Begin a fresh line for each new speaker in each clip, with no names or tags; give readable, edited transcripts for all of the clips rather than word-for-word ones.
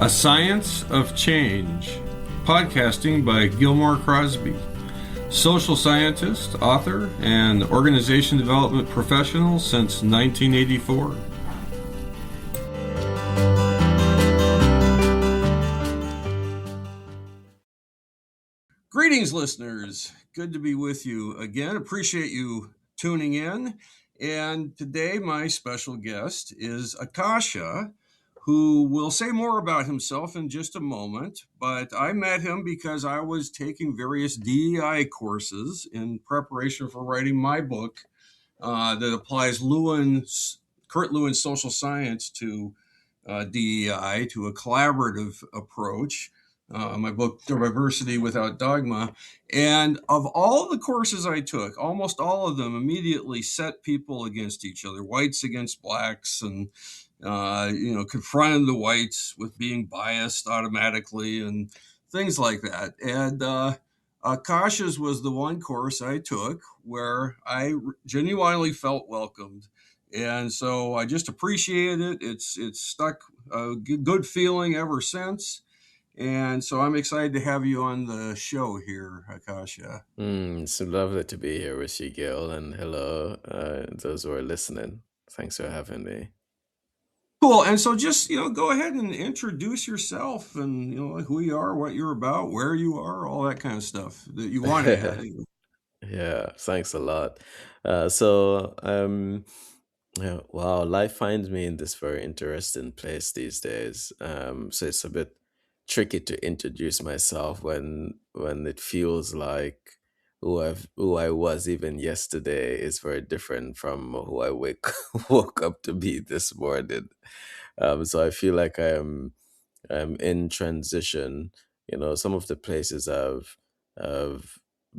A Science of Change, podcasting by Gilmore Crosby, social scientist, author, and organization development professional since 1984. Greetings, listeners. Good to be with you again. Appreciate you tuning in. And today, my special guest is Akasha, who will say more about himself in just a moment. But I met him because I was taking various DEI courses in preparation for writing my book that applies Kurt Lewin's social science to DEI, to a collaborative approach. My book, Diversity Without Dogma. And of all the courses I took, almost all of them immediately set people against each other, whites against blacks, and confronted the whites with being biased automatically and things like that. And Akasha's was the one course I took where I genuinely felt welcomed. And so I just appreciate it. It's stuck a good feeling ever since. And so I'm excited to have you on the show here, Akasha.
It's lovely to be here with you, Gil, and hello, those who are listening. Thanks for having me.
Cool. And so just, go ahead and introduce yourself and, who you are, what you're about, where you are, all that kind of stuff that you want to add.
Yeah, thanks a lot. So, wow, life finds me in this very interesting place these days. So it's a bit tricky to introduce myself when it feels like who I was even yesterday is very different from who I woke up to be this morning. So I feel like I'm in transition. Some of the places I've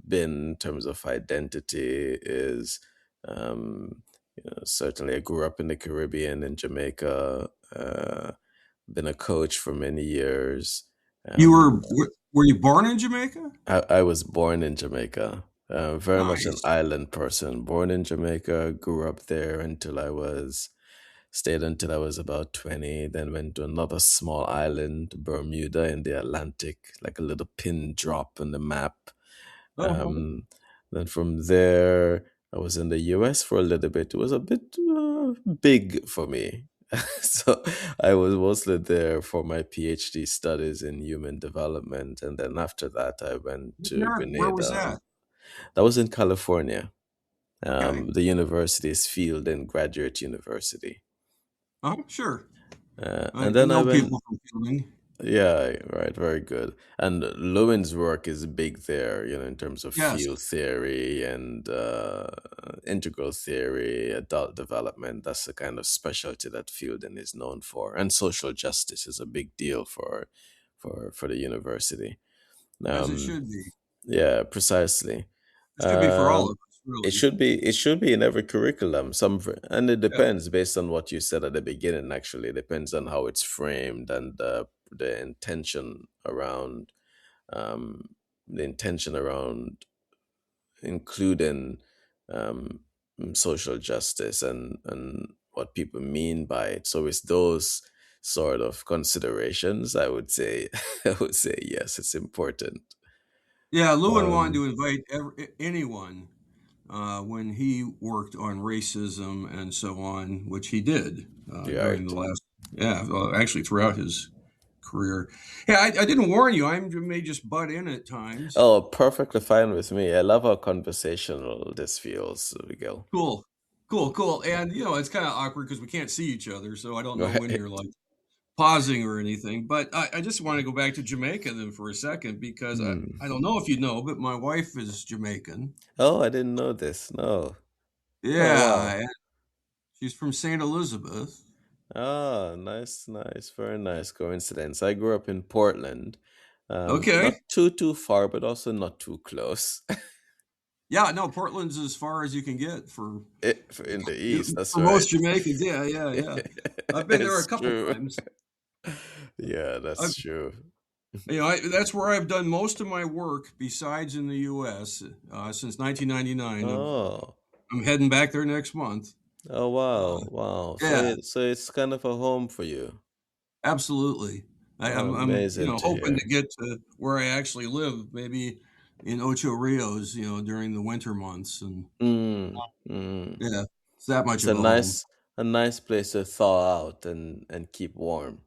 been in terms of identity is certainly I grew up in the Caribbean in Jamaica. Been a coach for many years.
You
Um,
were you born in Jamaica?
I was born in Jamaica. Very much an
Nice.
island person. Born in Jamaica, grew up there stayed until I was about 20, then went to another small island, Bermuda in the Atlantic, like a little pin drop on the map.
Uh-huh.
Then from there, I was in the US for a little bit. It was a bit big for me. So I was mostly there for my PhD studies in human development. And then after that, I went to
Where was
Grenada.
that?
That was in California.
Okay.
The university's Field and Graduate University.
Oh, sure. I
And then I
know
went,
people from Fielding.
yeah, right, very good. And Lewin's work is big there, in terms of
Yes.
field theory and integral theory, adult development. That's the kind of specialty that Fielding is known for. And social justice is a big deal for the university.
As it
Um,
should be.
yeah, precisely.
It should be for all
Um,
of us,
it
really.
should be it should be in every curriculum. And it
Yeah.
depends based on what you said at the beginning. Actually, it depends on how it's framed and the intention around um, including um, social justice and what people mean by it. So it's those sort of considerations. I would say I would say yes, it's important.
Yeah, Lewin wanted
Um,
to invite anyone when he worked on racism and so on, which he did during the
right.
last, actually throughout his career. Yeah, I didn't warn you. I may just butt in at times.
Oh, perfectly fine with me. I love how conversational this feels, Miguel.
Cool, cool. And, it's kind of awkward because we can't see each other. So I don't know when you're
Right.
like pausing or anything. But I just want to go back to Jamaica then for a second because I
Hmm.
don't know if you know, but my wife is Jamaican.
Oh, I didn't know this. No. Oh,
Yeah,
wow.
and she's from St. Elizabeth.
Ah, nice, nice. Very nice coincidence. I grew up in Portland.
Okay.
Not too far, but also not too close.
Yeah, no, Portland's as far as you can get
In the east, that's
for
right.
most Jamaicans. Yeah. I've been there a
It's
couple
true.
times.
Yeah,
I've,
that's true.
that's where I've done most of my work besides in the U.S. Since 1999.
Oh.
I'm heading back there next month.
Oh,
Uh,
wow. Wow. So
yeah,
it's kind of a home for you.
absolutely. I'm
Amazing to
hoping
hear.
to get to where I actually live, maybe in Ocho Rios, during the winter months, and
Mm.
yeah, it's that much
It's
of a home.
a nice place to thaw out and keep warm.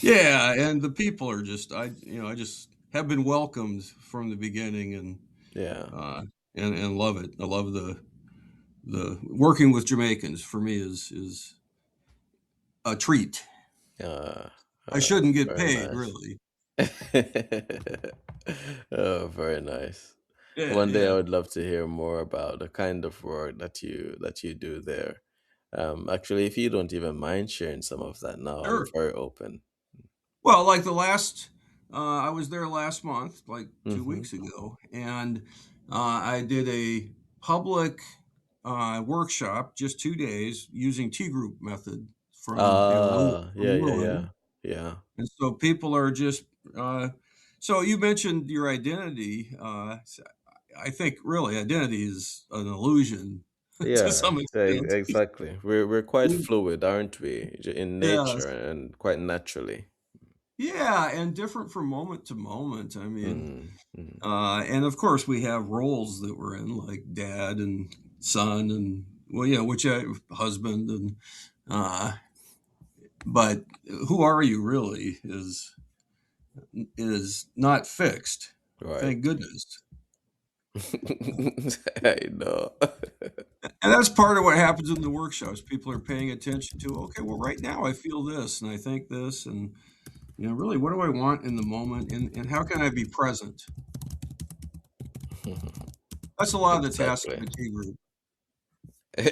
Yeah, and the people are just I just have been welcomed from the beginning,
Yeah.
uh, and love it. I love the working with Jamaicans for me is a treat.
Uh,
I shouldn't get
Very
paid,
nice.
really.
Oh, very nice.
Yeah,
One day I
yeah,
would love to hear more about the kind of work that you do there. Actually, if you don't even mind sharing some of that now, I'm
sure.
very open.
Well, like I was there last month, like two
Mm-hmm.
weeks ago, and I did a public workshop, just 2 days, using T group method from
Yeah,
from
yeah,
Lewin,
yeah, yeah,
and so people are just. So you mentioned your identity. I think really identity is an illusion to
yeah.
some extent.
Exactly. We're quite fluid, aren't we, in
Yes.
nature and quite naturally.
Yeah, and different from moment to moment. I mean,
Mm, mm.
and of course, we have roles that we're in, like dad and son, and well, yeah, husband, and uh, but who are you really is not fixed. Thank
Right.
goodness.
I know.
And that's part of what happens in the workshops. People are paying attention to, okay, well, right now I feel this and I think this, and really, what do I want in the moment, and how can I be present? That's a lot of the task
Exactly.
of a T group.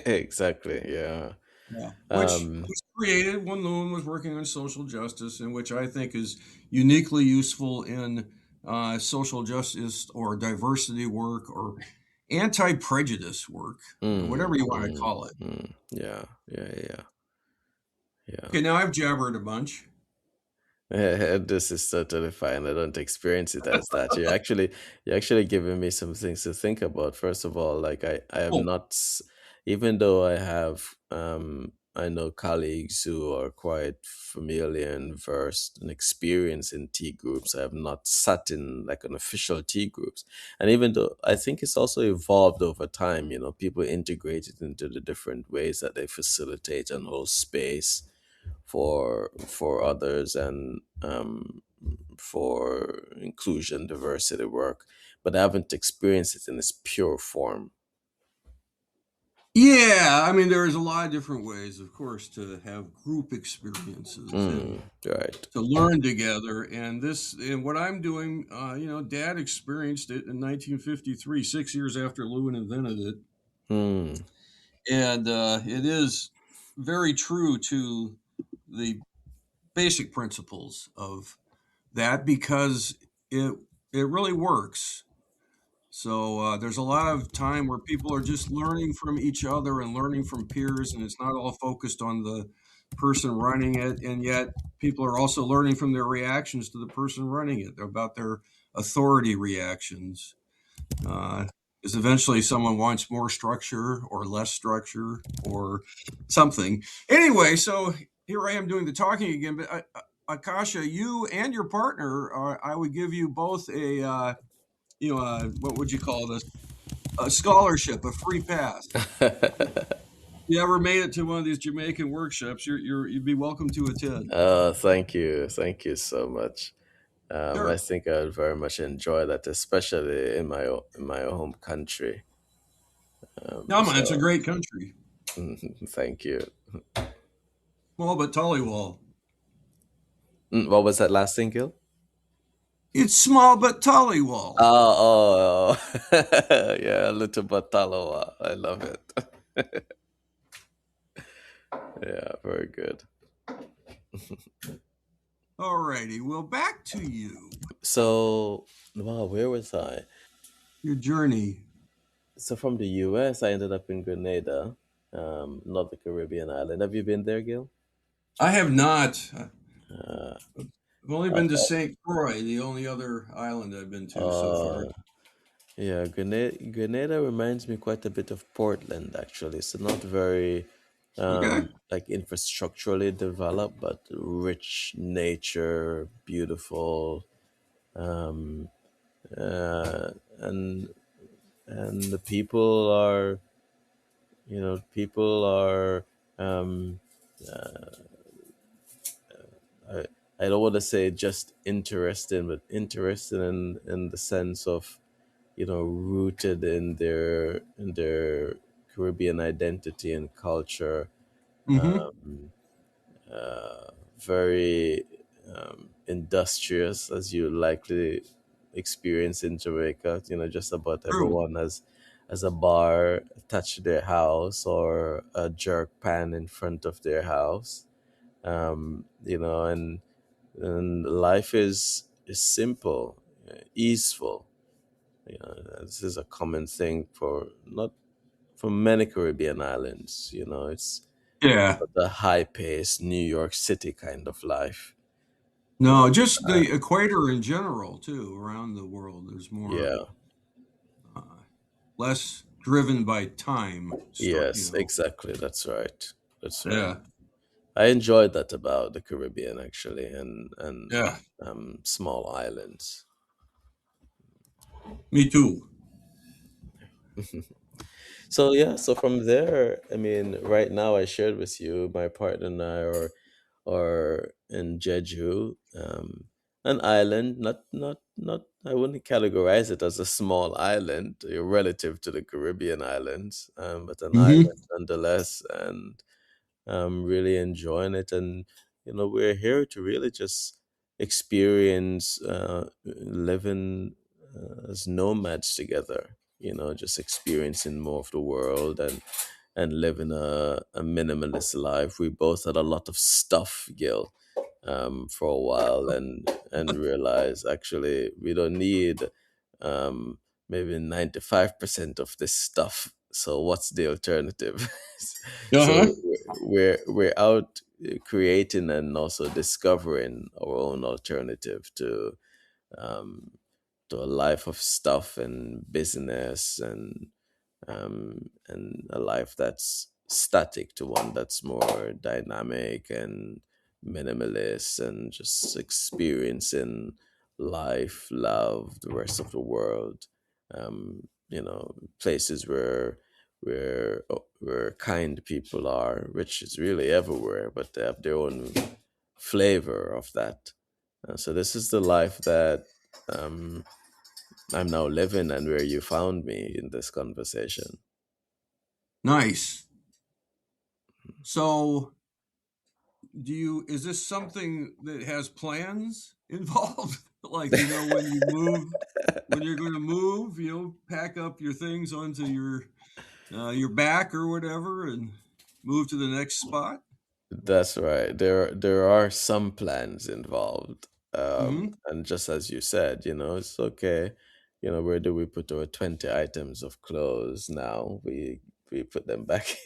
Exactly. Yeah.
Yeah, which
Um,
was created when Lewin was working on social justice, and which I think is uniquely useful in social justice or diversity work or anti-prejudice work, whatever you want to call it.
yeah. Yeah. Yeah. Yeah.
Okay, now I've jabbered a bunch.
This is totally fine. I don't experience it as that. You're actually giving me some things to think about. First of all, like I have
Oh,
not, even though I have, I know colleagues who are quite familiar and versed and experienced in tea groups. I have not sat in like an official tea groups. And even though I think it's also evolved over time, people integrate it into the different ways that they facilitate and hold space for others and for inclusion diversity work, but I haven't experienced it in its pure form.
yeah. I mean, there's a lot of different ways, of course, to have group experiences and
Right.
to learn together. And what I'm doing, Dad experienced it in 1953, 6 years after Lewin invented it,
Mm,
and it is very true to the basic principles of that because it it really works. So there's a lot of time where people are just learning from each other and learning from peers, and it's not all focused on the person running it. And yet, people are also learning from their reactions to the person running it, about their authority reactions. Uh, because eventually, someone wants more structure or less structure or something. Anyway, so here I am doing the talking again. But Akasha, you and your partner, I would give you both what would you call this? A scholarship, a free pass. You ever made it to one of these Jamaican workshops, you'd be welcome to attend.
thank you so much. I
Sure.
think I would very much enjoy that, especially in in my home country.
No, man, it's a
So
great country.
thank you.
Small but Tollywall.
What was that last thing, Gil?
It's small but Tollywall.
Yeah, little Bataloa. I love it. Yeah, very good.
All righty. Well, back to you.
So, wow, where was I?
Your journey.
So from the US, I ended up in Grenada, not the Caribbean island. Have you been there, Gil?
I have not.
Uh,
I've only been to
okay.
St. Croix, the only other island I've been to so far.
Uh, yeah, Grenada reminds me quite a bit of Portland, actually. So not very.
Okay.
like infrastructurally developed, but rich nature, beautiful, um, uh, and the people are, people are. Um, I, I don't want to say just interesting, but interesting in the sense of, rooted in their Caribbean identity and culture.
Mm-hmm.
Very industrious, as you likely experience in Jamaica. Just about
True.
everyone has a bar attached to their house or a jerk pan in front of their house. And life is simple, easeful. This is a common thing for not for many Caribbean islands. It's
Yeah.
not the high paced New York City kind of life.
No, just
Uh,
the equator in general too. Around the world, there's more
yeah.
uh, less driven by time.
Yes, exactly. That's right. That's right.
Yeah.
I enjoyed that about the Caribbean actually, and
Yeah.
small islands.
Me too.
So yeah, so from there, I mean, right now I shared with you my partner and I are in Jeju, an island. Not. I wouldn't categorize it as a small island relative to the Caribbean islands, but an island
Mm-hmm.
nonetheless, and really enjoying it. And we're here to really just experience living as nomads together. Just experiencing more of the world and living a minimalist life. We both had a lot of stuff, Gil, for a while, and realized actually we don't need um, maybe 95% of this stuff. So what's the alternative?
Uh-huh.
So we're out creating and also discovering our own alternative um, to a life of stuff and business and a life that's static to one that's more dynamic and minimalist and just experiencing life, love, the rest of the world. Places where kind people are, which is really everywhere, but they have their own flavor of that. So this is the life that um, I'm now living, and where you found me in this conversation.
Nice. So, is this something that has plans involved? Like, when you move, when you're going to move, pack up your things onto your back or whatever and move to the next spot?
That's right. There are some plans involved,
Mm-hmm.
and just as you said, it's okay. Where do we put our 20 items of clothes now? We put them back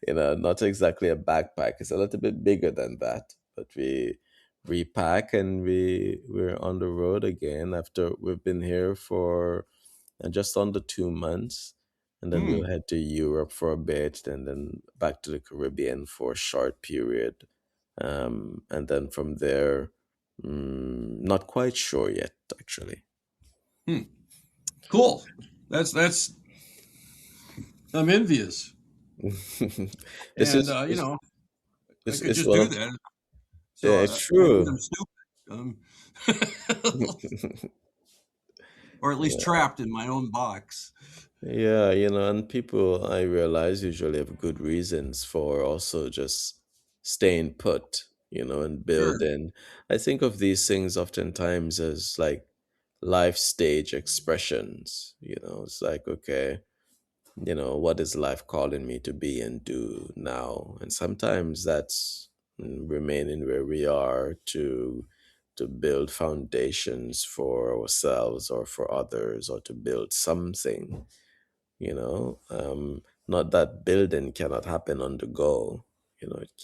not exactly a backpack. It's a little bit bigger than that, but we repack and we're on the road again after we've been here for just under 2 months. And then we'll
Hmm.
head to Europe for a bit, and then back to the Caribbean for a short period. And then from there, not quite sure yet, actually.
Hmm. Cool. That's I'm envious.
this
And
is this,
I
this
could
is
just
one
do
of
that. So
yeah, it's
maybe
true.
I'm stupid. Or at least trapped in my own box.
Yeah, and people I realize usually have good reasons for also just staying put, and
Sure.
building. I think of these things oftentimes as like life stage expressions. It's like, okay, what is life calling me to be and do now? And sometimes that's remaining where we are to build foundations for ourselves or for others or to build something. Not that building cannot happen on the go.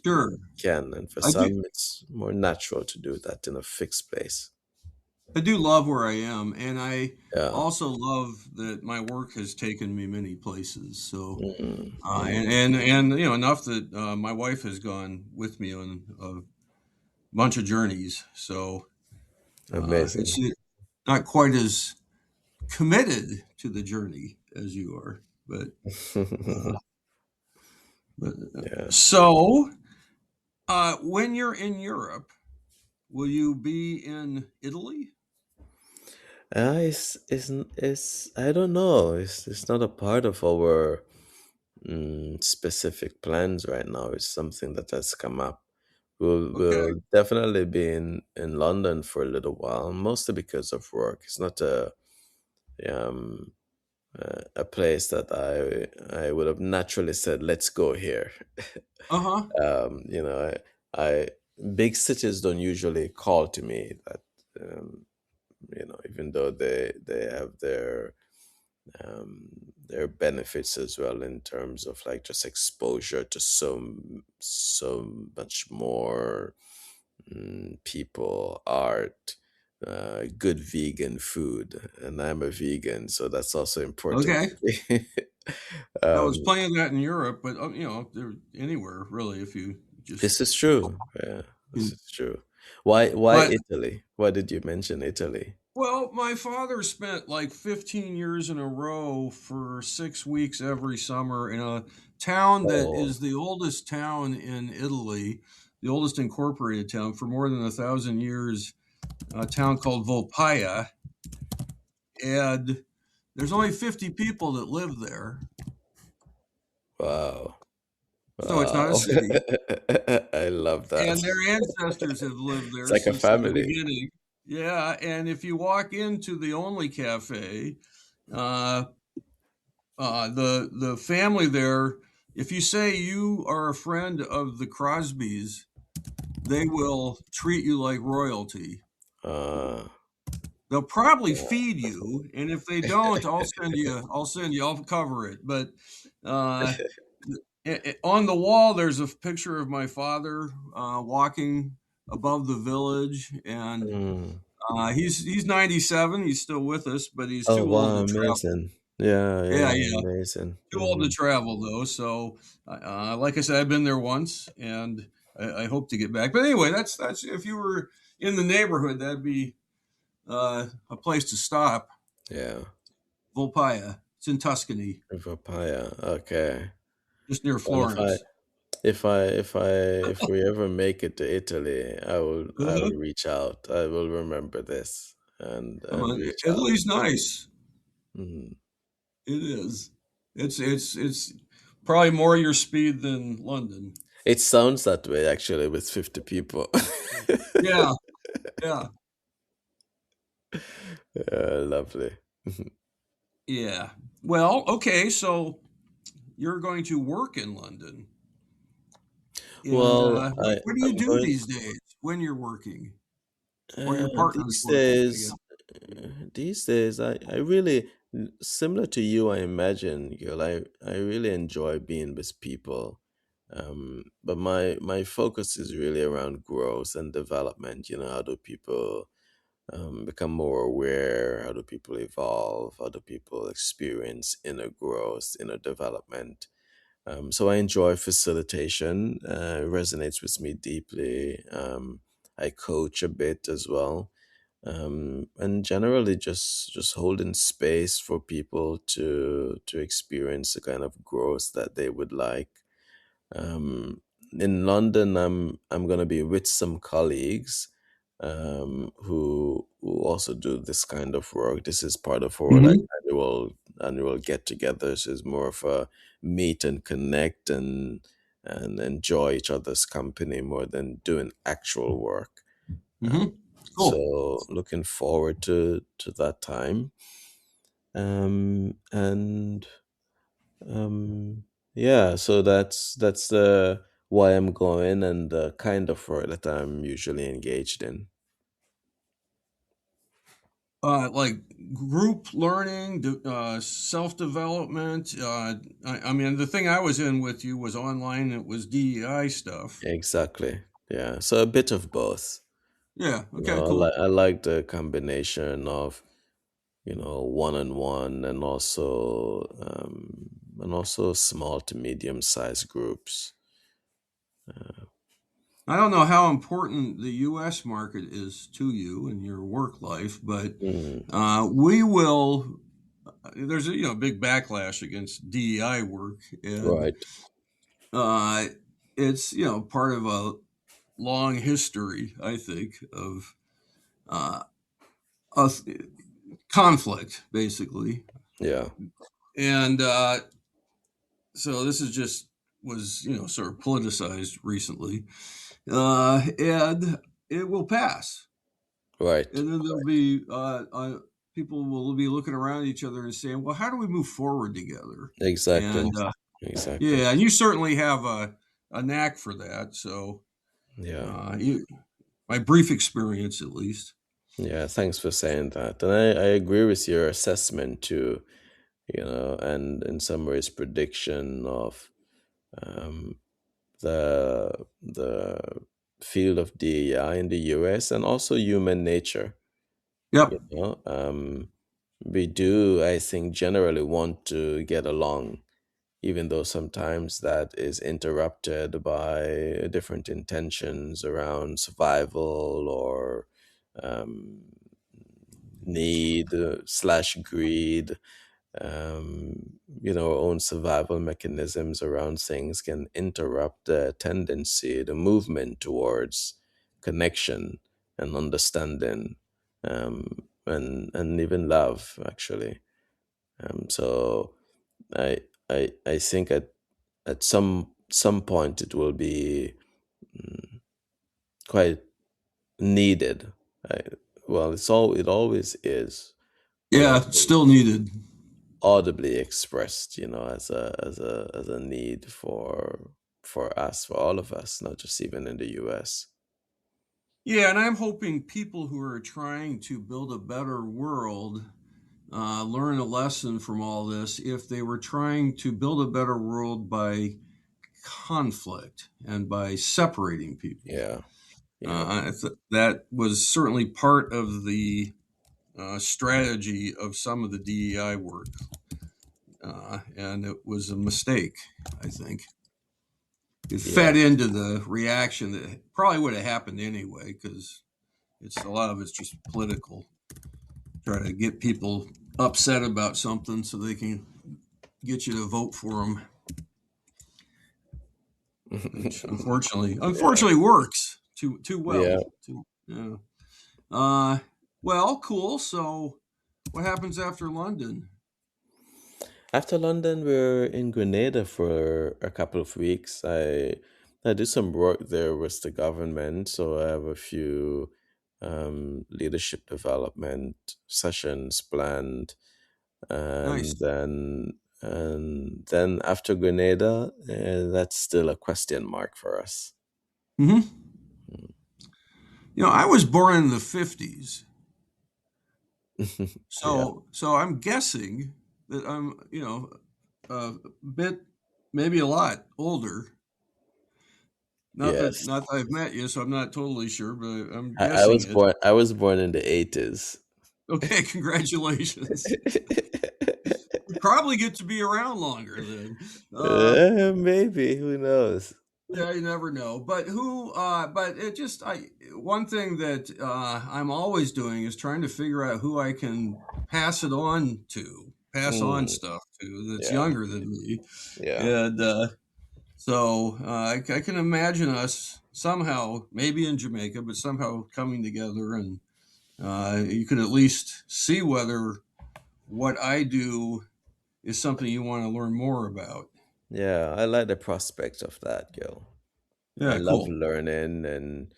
Sure.
It can, and for
I do.
some it's more natural to do that in a fixed place.
I do love where I am, and I
Yeah.
also love that my work has taken me many places. So,
Mm,
and enough that my wife has gone with me on a bunch of journeys. So it's
amazing.
not quite as committed to the journey as you are, uh, but
Yeah.
so when you're in Europe, will you be in Italy?
It's I don't know. It's not a part of our specific plans right now. It's something that has come up.
Okay.
We'll definitely be in London for a little while, mostly because of work. It's not um a place that I would have naturally said, let's go here.
Uh huh.
You know, I big cities don't usually call to me that even though they have their benefits as well in terms of like just exposure to so much more people, art, good vegan food, and I'm a vegan, so that's also important
Okay.
to me.
Now, there's
um,
plenty of that in Europe, but there anywhere really if you just.
this is true. Yeah, this
can-
is true. Why
But
Italy? Why did you mention Italy?
well, my father spent like 15 years in a row for 6 weeks every summer in a town that
Oh,
is the oldest town in Italy, the oldest incorporated town for more than 1,000 years. A town called Volpaia, and there's only 50 people that live there,
wow.
so it's not a
Wow.
city.
I love that.
And their ancestors have lived
It's
there
like a
since the
family.
beginning. Yeah, and if you walk into the only cafe, uh, the family there, if you say you are a friend of the Crosbys, they will treat you like royalty.
Uh,
They'll probably feed you, and if they don't, I'll cover it. But uh, on the wall, there's a picture of my father walking above the village, and
mm.
he's 97. He's still with us, but he's
Oh,
too old
wow,
to travel.
amazing. Yeah,
Yeah,
yeah,
yeah,
amazing.
too old to travel though. So, like I said, I've been there once, and I hope to get back. But anyway, that's if you were in the neighborhood, that'd be a place to stop.
Yeah,
Volpaia. It's in Tuscany,
papaya. Okay.
just near
And
Florence.
if we ever make it to Italy, I
Uh-huh.
will reach out. I will remember this and reach out.
Italy's nice.
Mhm.
It is. It's probably more your speed than London.
It sounds that way actually with 50 people.
Yeah, yeah,
Lovely.
yeah. Well, okay, so you're going to work in London, and
Well,
what do you
I'm
do
going
these days when you're working, or your partner's
these
working? I guess.
days, I really, similar to you, I imagine, girl, I really enjoy being with people. But my focus is really around growth and development. How do people become more aware? How do people evolve? How do people experience inner growth, inner development? So I enjoy facilitation. Resonates with me deeply. I coach a bit as well, and generally just holding space for people to experience the kind of growth that they would like. In London, I'm gonna be with some colleagues who also do this kind of work. This is part of our like
Hmm.
annual get-togethers. Is more of a meet and connect and enjoy each other's company more than doing actual work.
Hmm.
Um,
Cool.
so looking forward to that time. And yeah, so that's why I'm going and the kind of work that I'm usually engaged in.
Like group learning, self development. I mean, the thing I was in with you was online. It was DEI stuff.
Exactly. Yeah. So a bit of both.
Yeah.
You
Okay.
know,
Cool.
I like the combination of, one on one, and also small to medium sized groups.
I don't know how important the U.S. market is to you in your work life, but
Mm,
we will. There's a big backlash against DEI work, and
right.
uh, it's part of a long history, I think, of uh, us conflict, basically,
Yeah.
and so this is just was sort of politicized recently, and it will pass.
Right.
And then there'll be people will be looking around at each other and saying, "Well, how do we move forward together?"
Exactly.
And
Exactly.
yeah, and you certainly have a knack for that. So,
Yeah.
you, my brief experience, at least.
Yeah. Thanks for saying that. And I agree with your assessment too, and in some ways prediction of um, the field of DEI in the US and also human nature. You
Yep.
know, we do, I think, generally want to get along, even though sometimes that is interrupted by different intentions around survival or um, need slash greed. Our own survival mechanisms around things can interrupt the tendency, the movement towards connection and understanding, and even love, actually. So I I think at some point it will be mm, quite needed. I, well, it always is, but
Yeah, it's still needed.
audibly expressed, as a need for us, for all of us, not just even in the US.
Yeah, and I'm hoping people who are trying to build a better world learn a lesson from all this. If they were trying to build a better world by conflict and by separating people.
Yeah, yeah,
That was certainly part of the strategy of some of the DEI work, and it was a mistake. I think it
yeah.
fed into the reaction that probably would have happened anyway, because it's a lot of it's just political. Try to get people upset about something so they can get you to vote for them, which
Yeah,
unfortunately works too
yeah.
well. Yeah. Uh, well, cool. So, what happens after London?
After London, we're in Grenada for a couple of weeks. I do some work there with the government, so I have a few leadership development sessions planned,
Nice.
and then after Grenada, that's still a question mark for us.
Hmm. I was born in the '50s,
Yeah.
so I'm guessing that I'm, a bit, maybe a lot older.
Yes.
Not that I've met you, so I'm not totally sure, but I'm
I
guessing
was
it.
born. I was born in the 80s.
Okay, congratulations. You probably get to be around longer then.
Maybe. Who knows?
Yeah, you never know. But it just, one thing that I'm always doing is trying to figure out who I can pass on
Mm,
stuff to that's
yeah.
younger than me.
Yeah.
And so I can imagine us somehow, maybe in Jamaica, but somehow coming together, and you can at least see whether what I do is something you want to learn more about.
Yeah. I like the prospect of that, Gil. I
Yeah,
love
cool.
learning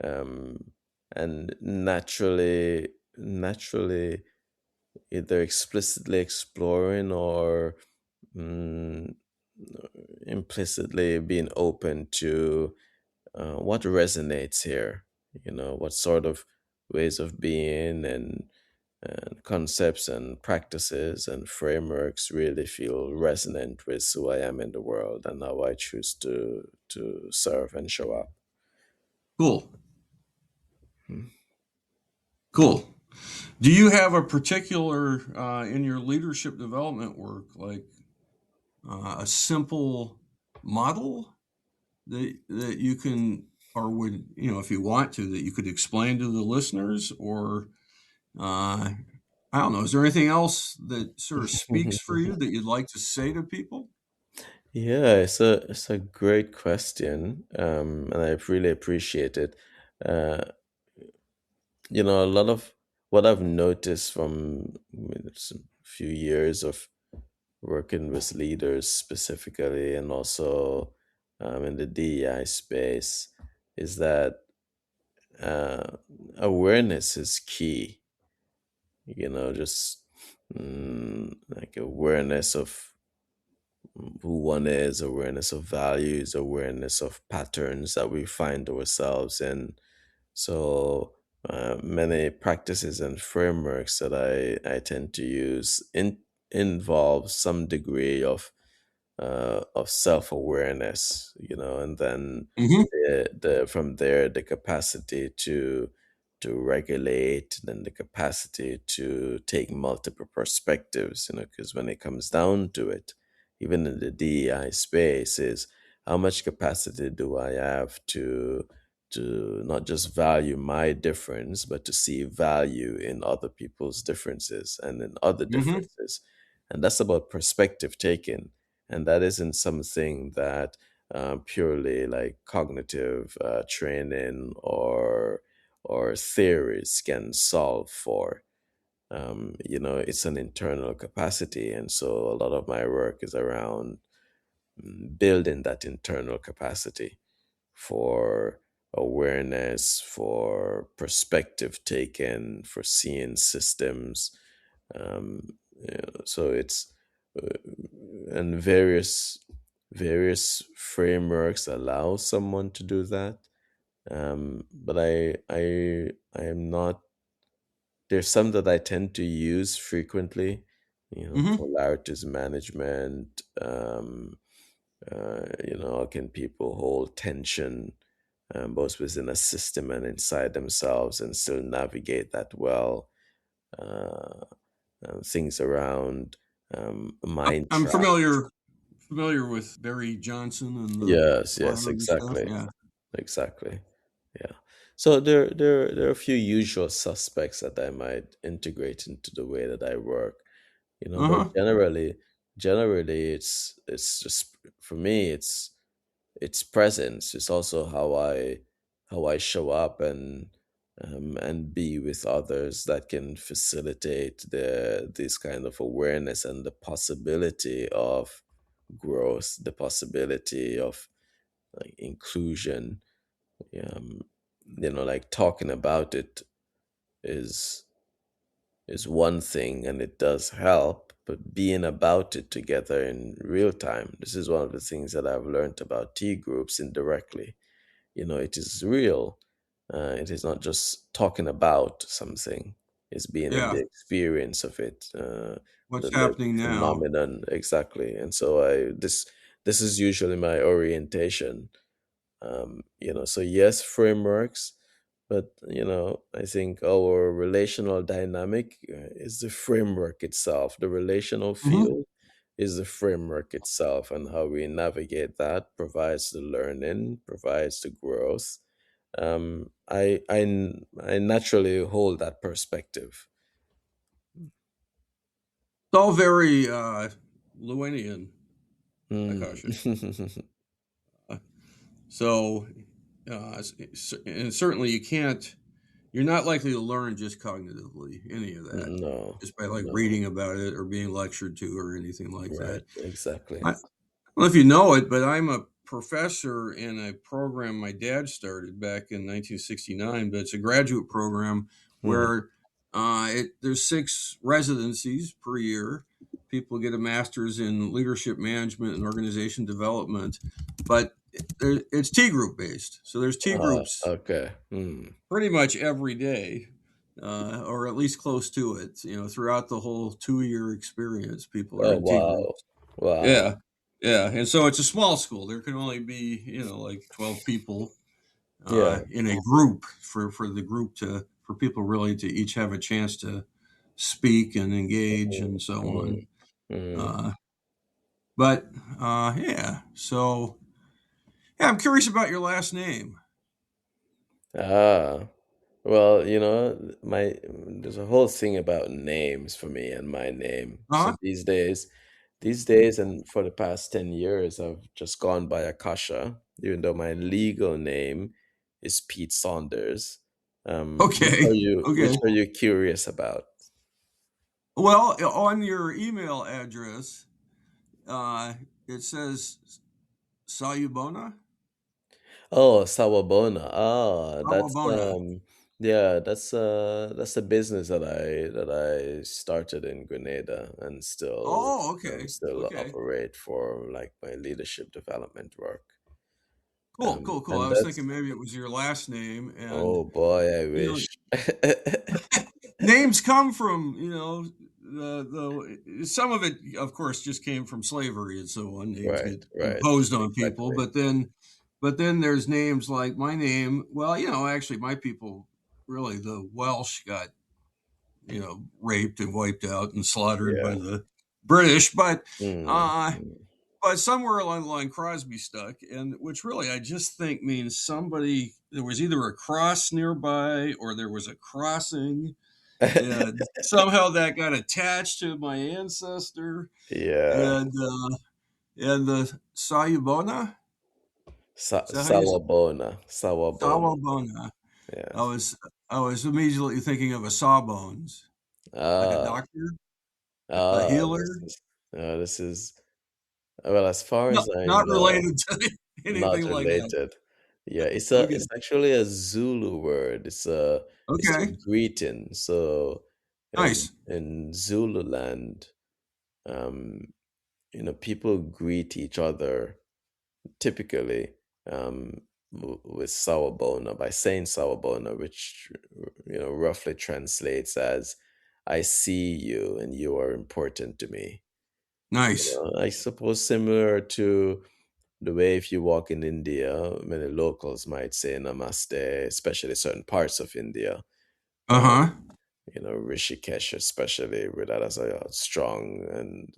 um and naturally either explicitly exploring or mm, implicitly being open to what resonates here, what sort of ways of being and concepts and practices and frameworks really feel resonant with who I am in the world and how I choose to serve and show up.
Cool.
Mm.
Cool. Do you have a particular in your leadership development work, like a simple model that you can, or would you know, if you want to, that you could explain to the listeners, or uh, I don't know, is there anything else that sort of speaks for you that you'd like to say to people?
Yeah, it's a great question, and I really appreciate it. Uh, a lot of what I've noticed from some few years of working with leaders specifically, and also in the DEI space, is that uh, awareness is key. Just like awareness of who one is, awareness of values, awareness of patterns that we find ourselves in. So many practices and frameworks that I tend to use involve some degree of self awareness, and then
Hmm.
from there the capacity to regulate, then the capacity to take multiple perspectives, because when it comes down to it, even in the DEI space, is how much capacity do I have to not just value my difference, but to see value in other people's differences and in other
Hmm.
differences. And that's about perspective taking. And that isn't something that purely like cognitive training or theories can solve for. It's an internal capacity, and so a lot of my work is around building that internal capacity for awareness, for perspective taken, for seeing systems. So it's uh, and various frameworks allow someone to do that. But I am not. There's some that I tend to use frequently.
Hmm.
Polarities management. Can people hold tension both within a system and inside themselves and still navigate that well? Uh, Things around mind
I'm
trap.
familiar with Barry Johnson and the
Yes, yes,
polarity stuff.
exactly,
Yeah.
exactly. Yeah. So there are a few usual suspects that I might integrate into the way that I work. But
Uh-huh.
generally, it's just for me. It's presence. It's also how I show up and be with others that can facilitate this kind of awareness and the possibility of growth, the possibility of like inclusion. Um, like talking about it is is one thing and it does help, but being about it together in real time, this is one of the things that I've learned about T groups indirectly. It is real. It is not just talking about something, it's being in
Yeah.
the experience of it,
What's
the
happening now?
phenomenon exactly. And so this is usually my orientation. So yes, frameworks, but I think our relational dynamic is the framework itself. The relational
Hmm.
field is the framework itself, and how we navigate that provides the learning, provides the growth. I naturally hold that perspective.
It's all very Llewellyn, Akasha.
Mm.
So, and certainly you're not likely to learn just cognitively any of that,
No,
just by like
no,
reading about it or being lectured to or anything like
right,
that.
exactly.
I don't know if you know it, but I'm a professor in a program my dad started back in 1969, but it's a graduate program
Mm.
where there's 6 residencies per year. People get a master's in leadership management and organization development, but it's T group based. So there's T groups
Okay. Mm.
pretty much every day, or at least close to it. Throughout the whole 2 year experience, people are
Oh
in T
wow,
groups.
wow.
Yeah, yeah, and so it's a small school. There can only be like 12 people,
Yeah.
in a group for the group to for people really to each have a chance to speak and engage and so on.
Mm, mm.
Uh, but yeah, so yeah, I'm curious about your last name.
Ah, well, my there's a whole thing about names for me and my name. So
Huh?
these days, and for the past 10 years, I've just gone by Akasha, even though my legal name is Pete Saunders. Which
Okay.
are you which
Okay.
are you curious about?
Well, on your email address, uh, it says Sayubona.
Oh, Sawubona. Ah,
Sawubona.
yeah, that's a business that I started in Grenada and still
Oh, okay.
still
Okay.
operate for like my leadership development work.
Cool, cool, cool. I
And
was thinking
that's
maybe it was your last name, and
oh boy, I
you know,
wish.
names come from the some of it, of course, just came from slavery and so on. Names
Right,
get
right.
imposed on people,
Exactly.
but then there's names like my name. Well, actually, my people really the Welsh got raped and wiped out and slaughtered by
Yeah.
the British,
Mm,
uh,
mm.
but somewhere along the line, Crosby stuck, and which really I just think means somebody there was either a cross nearby or there was a crossing, and somehow that got attached to my ancestor,
Yeah.
and the Sayubona. Is that how you say
Sawubona. Sawubona.
Sawabona? I
Yes.
was I was immediately thinking of a sawbones, like a
Ah,
doctor, a
ah,
healer.
this is well, as far
No,
as I
not
know,
related to
not
anything like that.
related. Yeah,
Okay.
it's actually a Zulu word. It's a
Okay.
greeting. So
Nice.
in Zululand, um, people greet each other typically with sawubona by saying sawubona, which roughly translates as "I see you and you are important to me."
Nice.
I suppose similar to the way if you walk in India, many locals might say namaste, especially certain parts of India. Uh,
Uh-huh.
Rishikesh, especially, where that has a strong and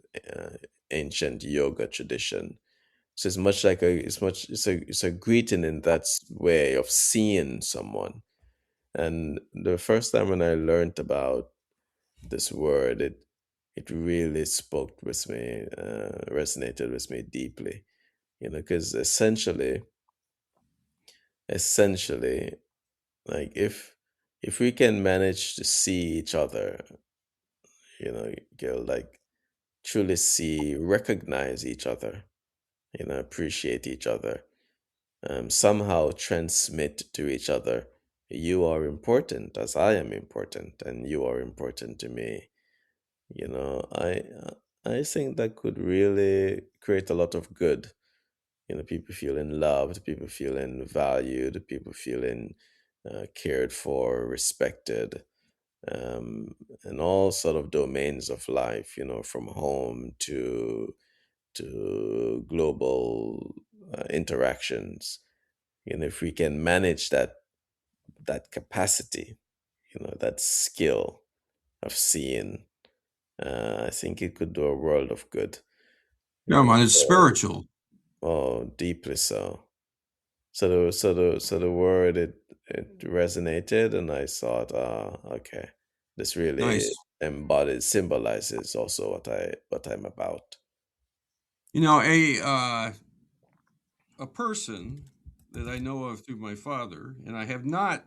ancient yoga tradition. So it's much like it's a greeting in that way of seeing someone. And the first time when I learned about this word, it really spoke with me, resonated with me deeply. Because essentially, like if we can manage to see each other, Gil, like truly see, recognize each other, appreciate each other, somehow transmit to each other, you are important as I am important, and you are important to me. You know, I think that could really create a lot of good. People feeling loved, people feeling valued, people feeling cared for, respected, in all sort of domains of life. From home to global interactions. If we can manage that capacity, that skill of seeing, I think it could do a world of good.
Yeah, man, it's
So,
spiritual.
oh, deeply so. So the word it resonated, and I thought, okay, this really
Nice.
embodies, symbolizes also what I'm about.
You know, a person that I know of through my father, and I have not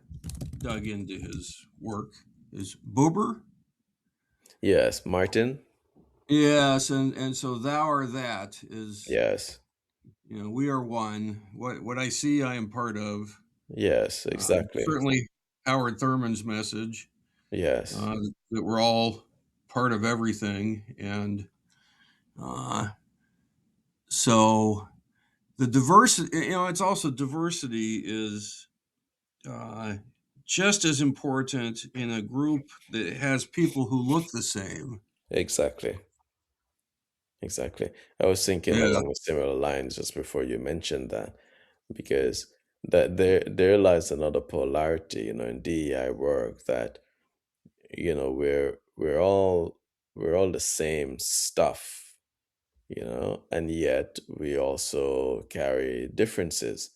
dug into his work, is Buber.
Yes, Martin.
Yes, and so thou are that is,
Yes,
we are one. What I see, I am part of.
yes, exactly.
Certainly, Howard Thurman's message
Yes,
that we're all part of everything, and uh, so the diversity. It's also diversity is uh, just as important in a group that has people who look the same.
exactly. Exactly. I was thinking
Yeah.
along similar lines just before you mentioned that, because that there lies another polarity, in DEI work, that we're all the same stuff, and yet we also carry differences,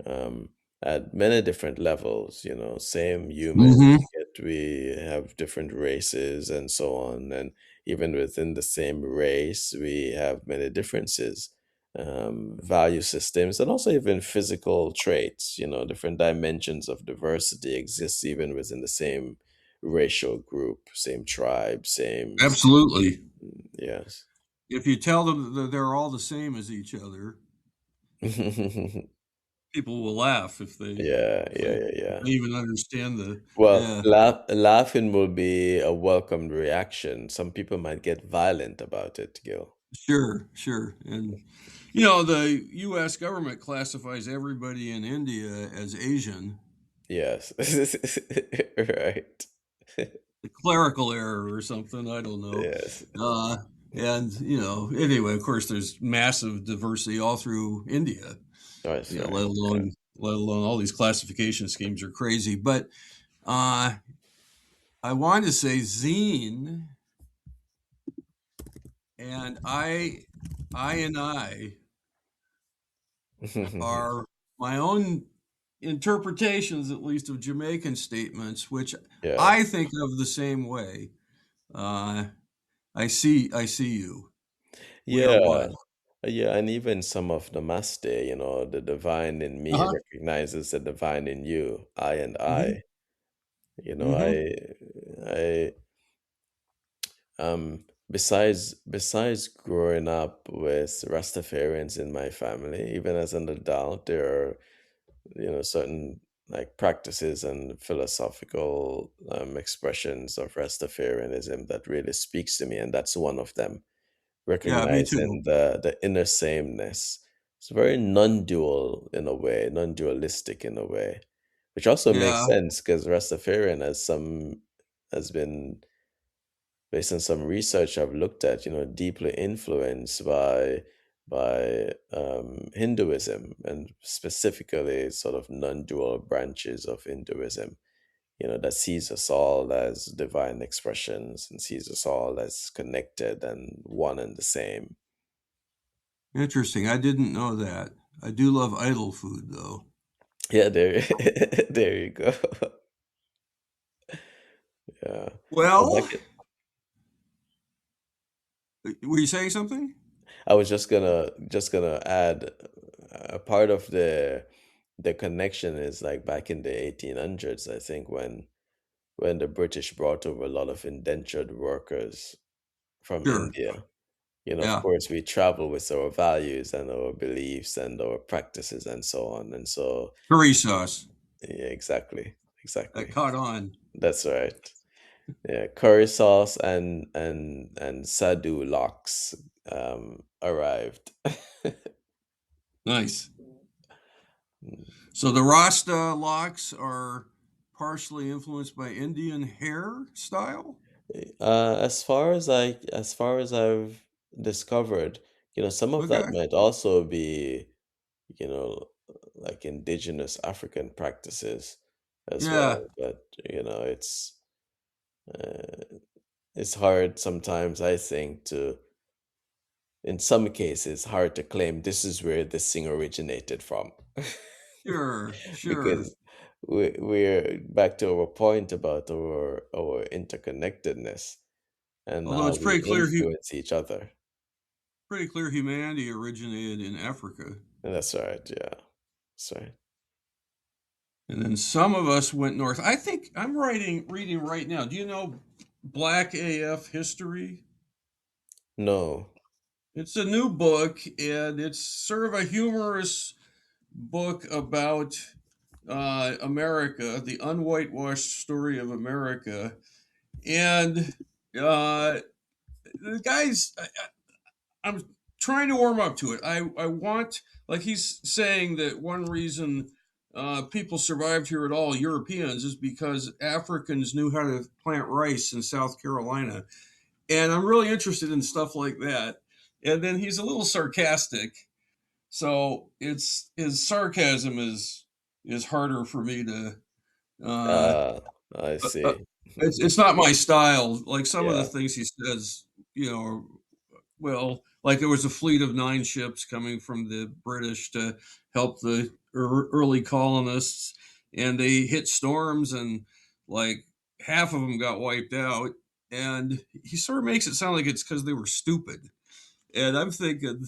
um, at many different levels, same humans,
Hmm.
yet we have different races and so on. And even within the same race, we have many differences, value systems, and also even physical traits. Different dimensions of diversity exists even within the same racial group, same tribe, same.
Absolutely.
Yes.
If you tell them that they're all the same as each other, people will laugh
Yeah,
if
yeah,
they
yeah,
if
yeah.
they even understand the
Well,
yeah.
laughing will be a welcomed reaction. Some people might get violent about it, Gil.
Sure, sure. And the US government classifies everybody in India as Asian.
Yes. Right.
A clerical error or something, I don't know.
Yes.
Uh and anyway, of course there's massive diversity all through India.
That's right.
Let alone all these classification schemes are crazy. But uh I wanted to say zine and I
Yeah.
are my own interpretations, at least, of Jamaican statements, which
Yeah.
I think of the same way. Uh, I see you. We are
Yeah.
one.
Yeah. And even some of the master, the divine in me
Uh-huh.
recognizes the divine in you, I and
Hmm.
I. You know,
Hmm.
I besides growing up with Rastafarians in my family, even as an adult, there are, certain like practices and philosophical expressions of Rastafarianism that really speaks to me, and that's one of them.
Yeah, me too.
Recognizing the inner sameness. It's very non-dual in a way, non-dualistic in a way, which also makes
Yeah,
sense because Rastafarian has been, based on some research I've looked at, deeply influenced by Hinduism, and specifically sort of non-dual branches of Hinduism. That sees us all as divine expressions and sees us all as connected and one and the same.
interesting. I didn't know that. I do love idol food, though.
Yeah, there, there you go. Yeah. Well,
Well, were you saying something?
I was just gonna add, a part of the connection is like back in the 1800s, I think, when the British brought over a lot of indentured workers from
Sure.
India. Of
Yeah.
course, we travel with our values and our beliefs and our practices and so on. And so,
Curry sauce.
yeah, exactly,
That
exactly.
caught on.
That's right. Yeah, curry sauce and sadhu locks arrived.
Nice. So the Rasta locks are partially influenced by Indian hair style?
As far as I've discovered, some of that
Okay.
might also be, you know, like indigenous African practices as
Yeah.
well. But uh, it's hard sometimes, I think, in some cases, hard to claim this is where this thing originated from.
Sure. Sure.
Because we're back to our point about our interconnectedness and
Although
how
it's
we influence each other.
pretty clear humanity originated in Africa.
And that's right, yeah. That's right.
And then some of us went north. I think I'm reading right now. Do you know Black AF History?
No.
It's a new book, and it's sort of a humorous book about America, the unwhitewashed story of America. And uh, the guys, I'm trying to warm up to it. I want, like he's saying that one reason people survived here at all, Europeans, is because Africans knew how to plant rice in South Carolina. And I'm really interested in stuff like that. And then he's a little sarcastic. So it's his sarcasm is is harder for me to. Uh,
Uh, I
uh, uh,
see.
it's not my style. Like some of the
Yeah.
things he says, well, like there was a fleet of 9 ships coming from the British to help the early colonists, and they hit storms, and like half of them got wiped out. And he sort of makes it sound like it's because they were stupid. And I'm thinking,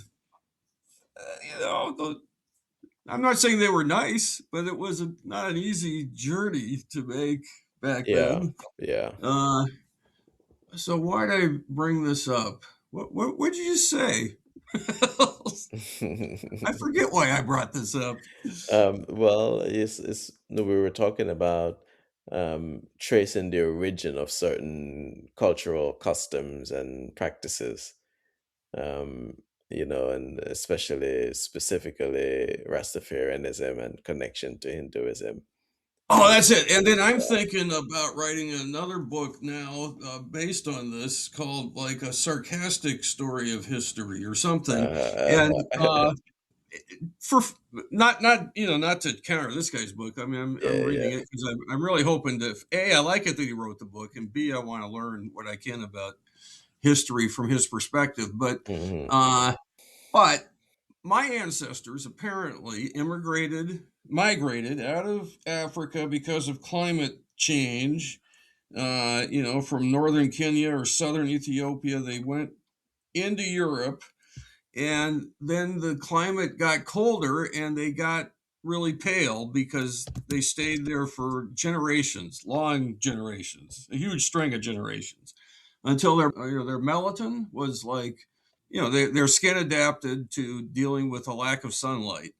I'm not saying they were nice, but it was not an easy journey to make back
Yeah.
then.
Yeah.
Uh, so why did I bring this up? What did you say? I forget why I brought this up.
Well, it's no, we were talking about tracing the origin of certain cultural customs and practices, um, and especially specifically Rastafarianism and connection to Hinduism.
Oh,
And
that's it. And then I'm thinking about writing another book now based on this called like a sarcastic story of history or something. And
uh,
for not to counter this guy's book. I mean, I'm
yeah,
reading
yeah.
it because I'm really hoping to a I like it that he wrote the book, and b I want to learn what I can about history from his perspective.
Hmm.
Uh, but my ancestors apparently migrated out of Africa because of climate change. From northern Kenya or southern Ethiopia, they went into Europe, and then the climate got colder and they got really pale because they stayed there for generations, long generations, a huge string of generations, until their melatonin was like, their skin adapted to dealing with a lack of sunlight.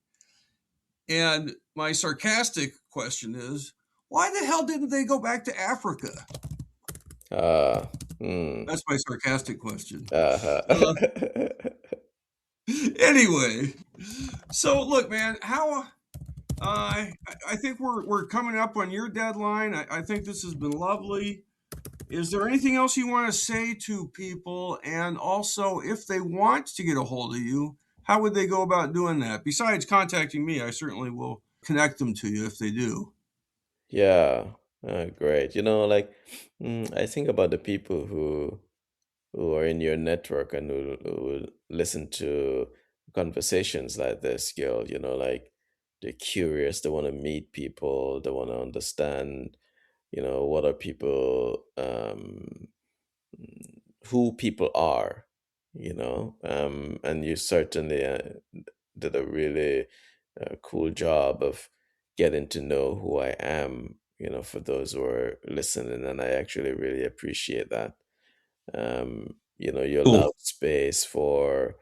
And my sarcastic question is, why the hell didn't they go back to Africa?
Uh, hmm.
That's my sarcastic question.
Uh-huh.
Uh, anyway, so look, man, how I think we're coming up on your deadline. I think this has been lovely. Is there anything else you want to say to people? And also, if they want to get a hold of you, how would they go about doing that? Besides contacting me, I certainly will connect them to you if they do.
Yeah, great. I think about the people who are in your network and who listen to conversations like this, Gil. Like they're curious, they want to meet people, they want to understand, what are people, who people are, and you certainly did a really cool job of getting to know who I am, for those who are listening. And I actually really appreciate that. You
Cool.
allowed space for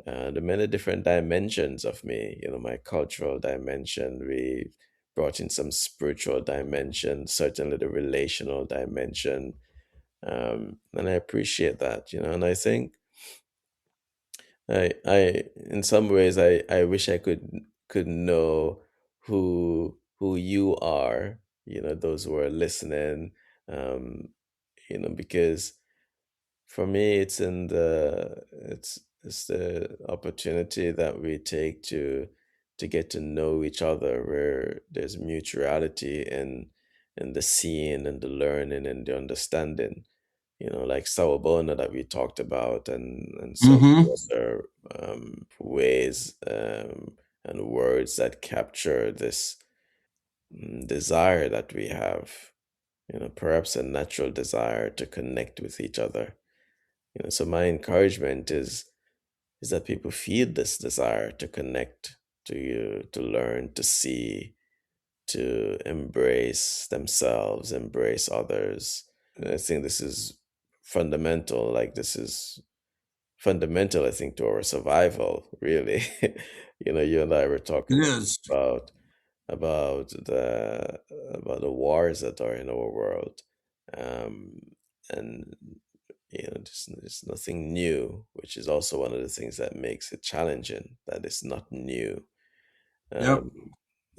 the many different dimensions of me, my cultural dimension. We brought in some spiritual dimension, certainly the relational dimension. And I appreciate that, and I think in some ways, I wish I could know who you are, those who are listening, um, because for me, it's the opportunity that we take to get to know each other, where there's mutuality in the seeing and the learning and the understanding, like Sawubona that we talked about, and so many
Mm-hmm.
other ways and words that capture this desire that we have, perhaps a natural desire to connect with each other. So my encouragement is that people feel this desire to connect, to you, to learn, to see, to embrace themselves, embrace others. And I think this is fundamental. Like this is fundamental, I think, to our survival, really. You and I were
It
talking
is.
about about the about the wars that are in our world. Um, and there's nothing new, which is also one of the things that makes it challenging, that it's not new.
Yep.
Um,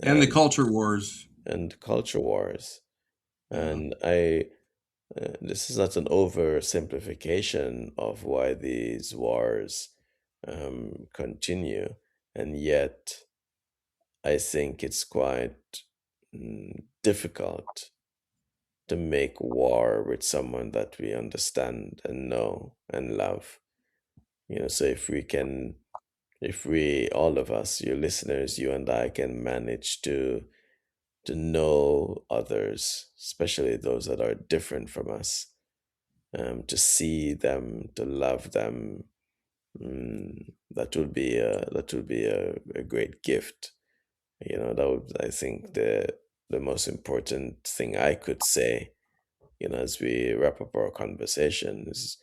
And the
and
culture wars.
and culture wars.
Yeah.
And this is not an oversimplification of why these wars continue, and yet I think it's quite difficult to make war with someone that we understand and know and love. So if we, all of us, you listeners, you and I, can manage to know others, especially those that are different from us, to see them, to love them, that would be a great gift. That would, I think, the most important thing I could say, as we wrap up our conversation, is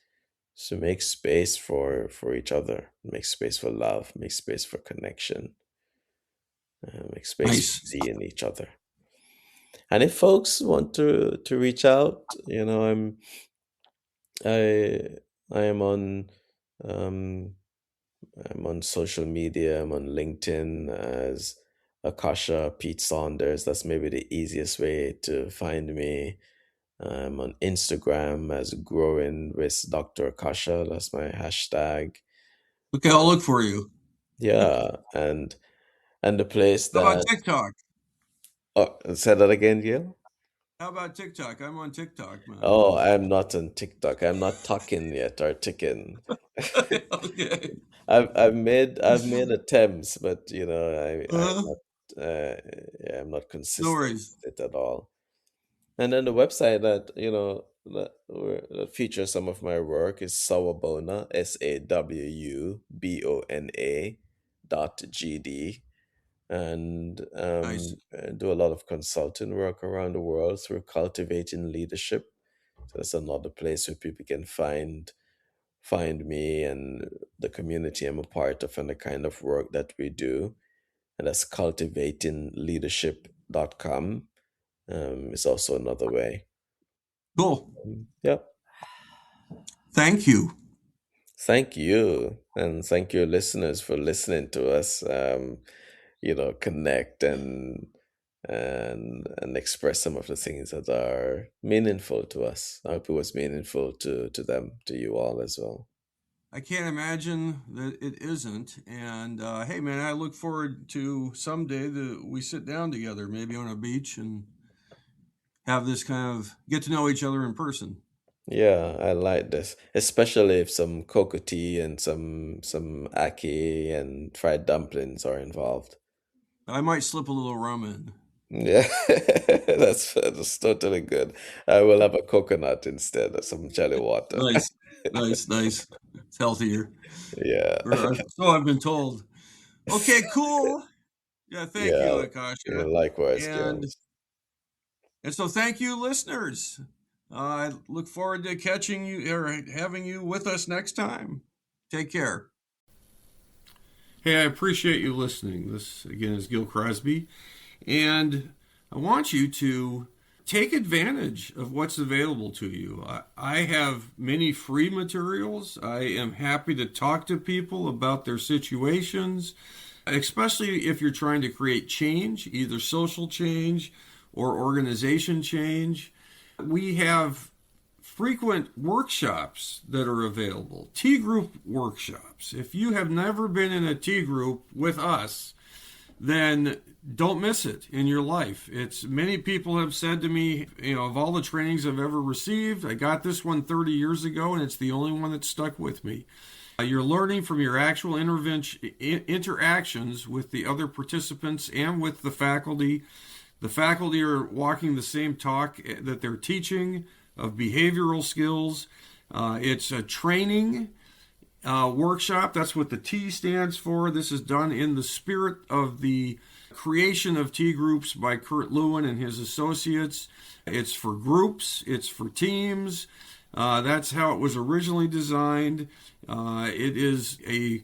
to make space for each other, make space for love, make space for connection, make space for
Nice.
seeing each other. And if folks want to reach out, I I am on um I'm on social media. I'm on LinkedIn as Akasha Pete Saunders. That's maybe the easiest way to find me. I'm on Instagram as Growing with Dr. Akasha. That's my hashtag.
Okay, I'll look for you.
Yeah, and the place
How about
that
TikTok?
say that again, Gil.
How about TikTok? I'm on TikTok, man.
Oh, I'm not on TikTok. I'm not talking yet or ticking.
Okay.
I've made attempts, but I'm
Uh,
not uh, yeah, I'm not
no
consistent
worries.
with it at all. And then the website that features some of my work is Sawubona, SAWUBONA .GD, and
Nice.
I do a lot of consulting work around the world through cultivating leadership. So that's another place where people can find me and the community I'm a part of and the kind of work that we do. And that's cultivatingleadership.com. Is also another way.
Cool.
Yep.
Thank you.
Thank you. And thank your listeners for listening to us, connect and express some of the things that are meaningful to us. I hope it was meaningful to them, to you all as well.
I can't imagine that it isn't. And hey, man, I look forward to someday that we sit down together, maybe on a beach, and have this kind of get to know each other in person.
Yeah, I like this, especially if some cocoa tea and some ackee and fried dumplings are involved.
I might slip a little rum in.
Yeah, that's totally good. I will have a coconut instead of some jelly water.
Nice, nice, nice. It's healthier.
Yeah,
Or so I've been told. Okay, cool. Yeah, thank you,
yeah, yeah.
Akasha.
Likewise,
And
Gils.
and so thank you, listeners. I look forward to catching you or having you with us next time. Take care. Hey, I appreciate you listening. This again is Gil Crosby, and I want you to take advantage of what's available to you. I have many free materials. I am happy to talk to people about their situations, especially if you're trying to create change, either social change or organization change. We have frequent workshops that are available, T group workshops. If you have never been in a T group with us, then don't miss it in your life. It's many people have said to me, of all the trainings I've ever received, I got this one 30 years ago and it's the only one that stuck with me. You're learning from your actual interactions with the other participants and with the faculty. The faculty are walking the same talk that they're teaching of behavioral skills. It's a training workshop. That's what the T stands for. This is done in the spirit of the creation of T groups by Kurt Lewin and his associates. It's for groups, it's for teams. That's how it was originally designed. It is a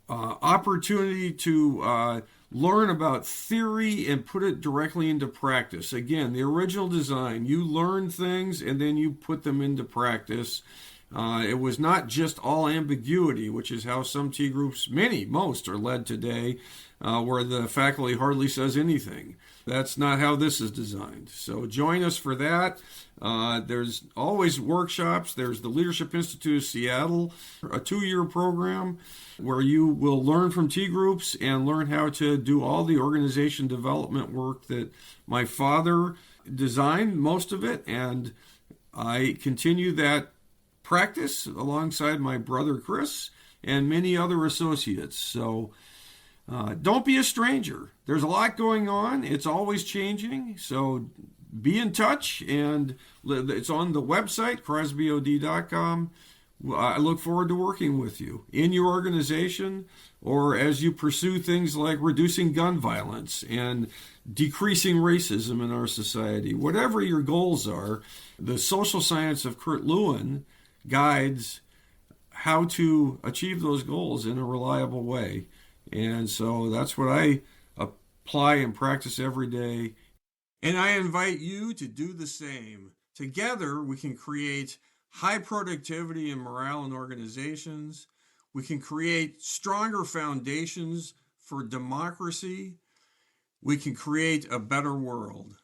opportunity to learn about theory and put it directly into practice. Again, the original design, you learn things and then you put them into practice. It was not just all ambiguity, which is how some T groups, most are led today, where the faculty hardly says anything. That's not how this is designed. So join us for that. There's always workshops. There's the Leadership Institute of Seattle, a 2-year program where you will learn from T groups and learn how to do all the organization development work that my father designed, most of it, and I continue that practice alongside my brother Chris and many other associates. So don't be a stranger. There's a lot going on. It's always changing. So be in touch, and it's on the website, crosbyod.com. I look forward to working with you in your organization or as you pursue things like reducing gun violence and decreasing racism in our society. Whatever your goals are, the social science of Kurt Lewin guides how to achieve those goals in a reliable way. And so that's what I apply and practice every day. And I invite you to do the same. Together, we can create high productivity and morale in organizations. We can create stronger foundations for democracy. We can create a better world.